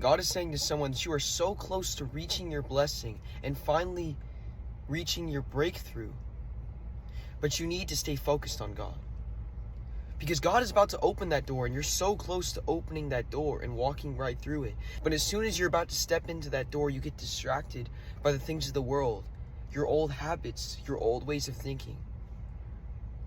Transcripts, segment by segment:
God is saying to someone that you are so close to reaching your blessing and finally reaching your breakthrough. But you need to stay focused on God. Because God is about to open that door, and you're so close to opening that door and walking right through it. But as soon as you're about to step into that door, you get distracted by the things of the world, your old habits, your old ways of thinking.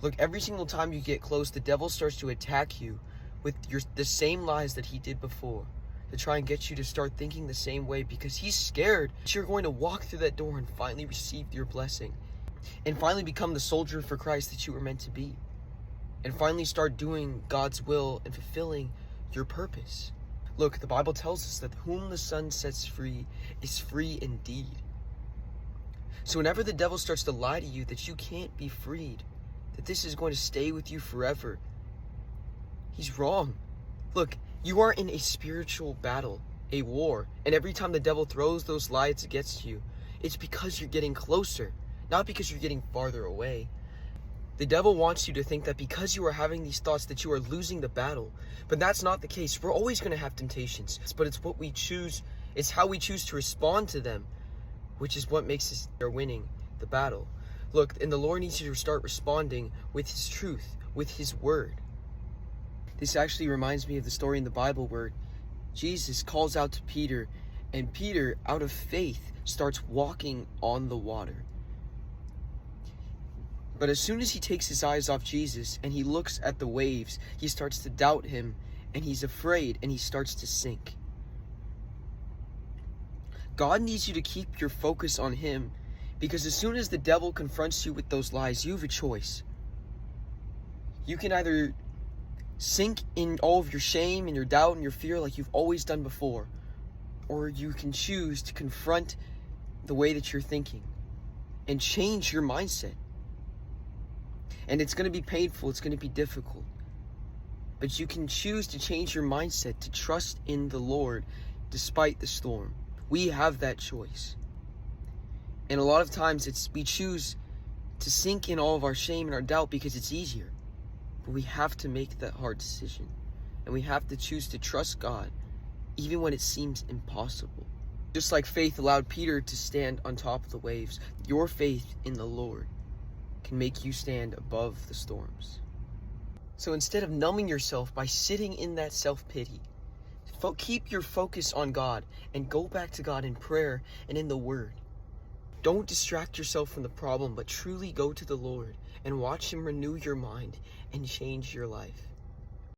Look, every single time you get close, the devil starts to attack you with the same lies that he did before, to try and get you to start thinking the same way, because he's scared that you're going to walk through that door and finally receive your blessing, and finally become the soldier for Christ that you were meant to be, and finally start doing God's will and fulfilling your purpose. Look, the Bible tells us that whom the Son sets free is free indeed. So whenever the devil starts to lie to you that you can't be freed, that this is going to stay with you forever, he's wrong. Look, you are in a spiritual battle, a war, and every time the devil throws those lies against you, it's because you're getting closer, not because you're getting farther away. The devil wants you to think that because you are having these thoughts that you are losing the battle, but that's not the case. We're always going to have temptations, but it's what we choose, it's how we choose to respond to them, which is what makes us winning the battle. Look, and the Lord needs you to start responding with His truth, with His word. This actually reminds me of the story in the Bible where Jesus calls out to Peter, and Peter, out of faith, starts walking on the water. But as soon as he takes his eyes off Jesus and he looks at the waves, he starts to doubt him, and he's afraid, and he starts to sink. God needs you to keep your focus on Him, because as soon as the devil confronts you with those lies, you have a choice. You can either sink in all of your shame and your doubt and your fear like you've always done before, or you can choose to confront the way that you're thinking and change your mindset. And it's going to be painful, it's going to be difficult, but you can choose to change your mindset to trust in the Lord despite the storm. We have that choice. And a lot of times we choose to sink in all of our shame and our doubt because it's easier. But we have to make that hard decision. And we have to choose to trust God even when it seems impossible. Just like faith allowed Peter to stand on top of the waves, your faith in the Lord can make you stand above the storms. So instead of numbing yourself by sitting in that self-pity, keep your focus on God and go back to God in prayer and in the Word. Don't distract yourself from the problem, but truly go to the Lord and watch Him renew your mind and change your life.